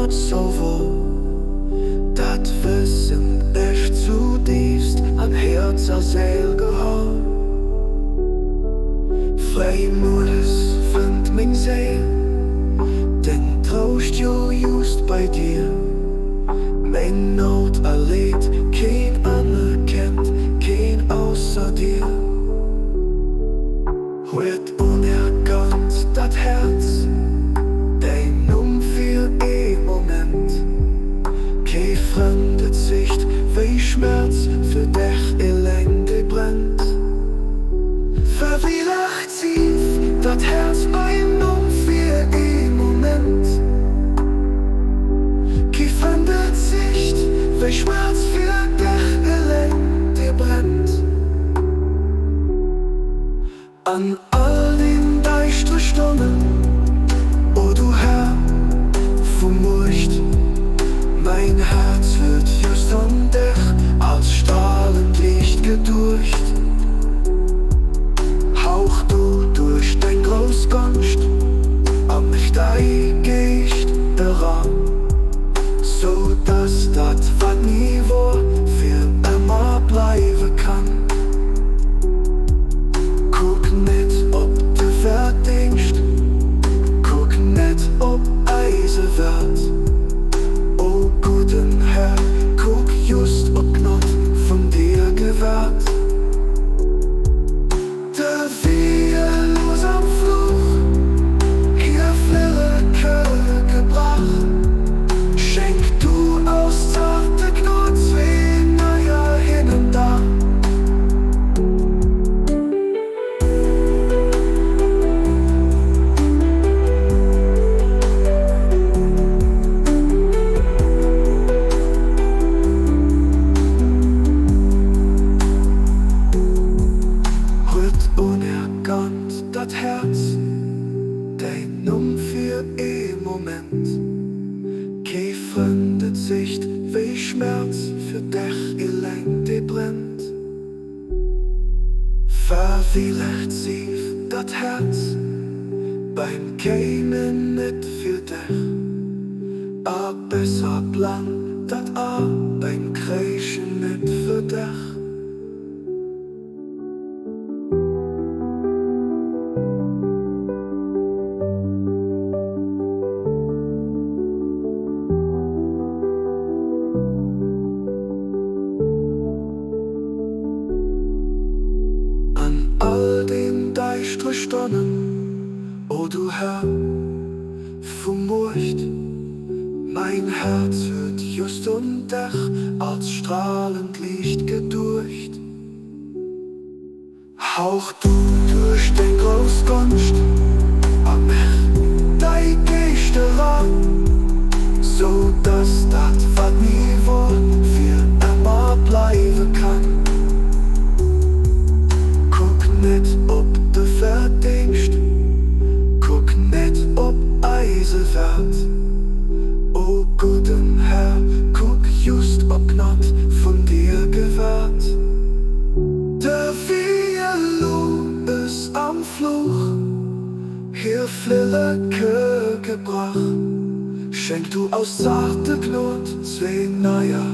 not so wohl. Dat wir sind echt zutiefst an Herz als Seel gehauen. Freimutes find min Seel, den traust jo just bei dir. Mein Not erlebt, kein anerkennt, kein außer dir. Wird unerkannt dat Herz, dein für Moment. Kein fremde Sicht, wie Schmerz für dich Elende brennt. Verwielacht tief dat Herz ein für Moment. Kein fremde Sicht, wie Schmerz für dich Elende brennt. An all den deichten Stunden, o du Herr, vermurcht, mein Herz wird just um dich als strahlend Licht gedurcht. Hauch du durch dein Großgunst an mich dein Geist daran, so dass das was nie war für immer bleiben kann. Guck nicht, ob du verdienst, guck nicht, ob Eise wird. O guten Herr, guck just, ob Gnad von dir gewährt. Der wehelos am Fluch, hier Flirke gebracht. Schenk du aus zarte Gnad zwei neuer Hinnen da. Unerkannt dat Herz, dein für Moment. Kei fremde Sicht, wie Schmerz für dich Elende brennt. Verwielacht tief dat Herz, beim Kämen nicht für dich. A besser Plan, dat beim Kreischen nicht für dich. Stunden, o du Herr, vermurcht, mein Herz wird just um dich als strahlend Licht gedurcht. Hauch du durch den Großgunst an mich dein Geist ran, so dass das was nie war für immer bleiben kann. Guck nicht, ob du verdienst, guck nicht, ob Eise wird. O guten Herr, guck just, ob Gnad von dir gewährt. Der Wielo ist am Fluch, hier Flirke gebracht. Schenk du aus zarte Gnad zwei neuer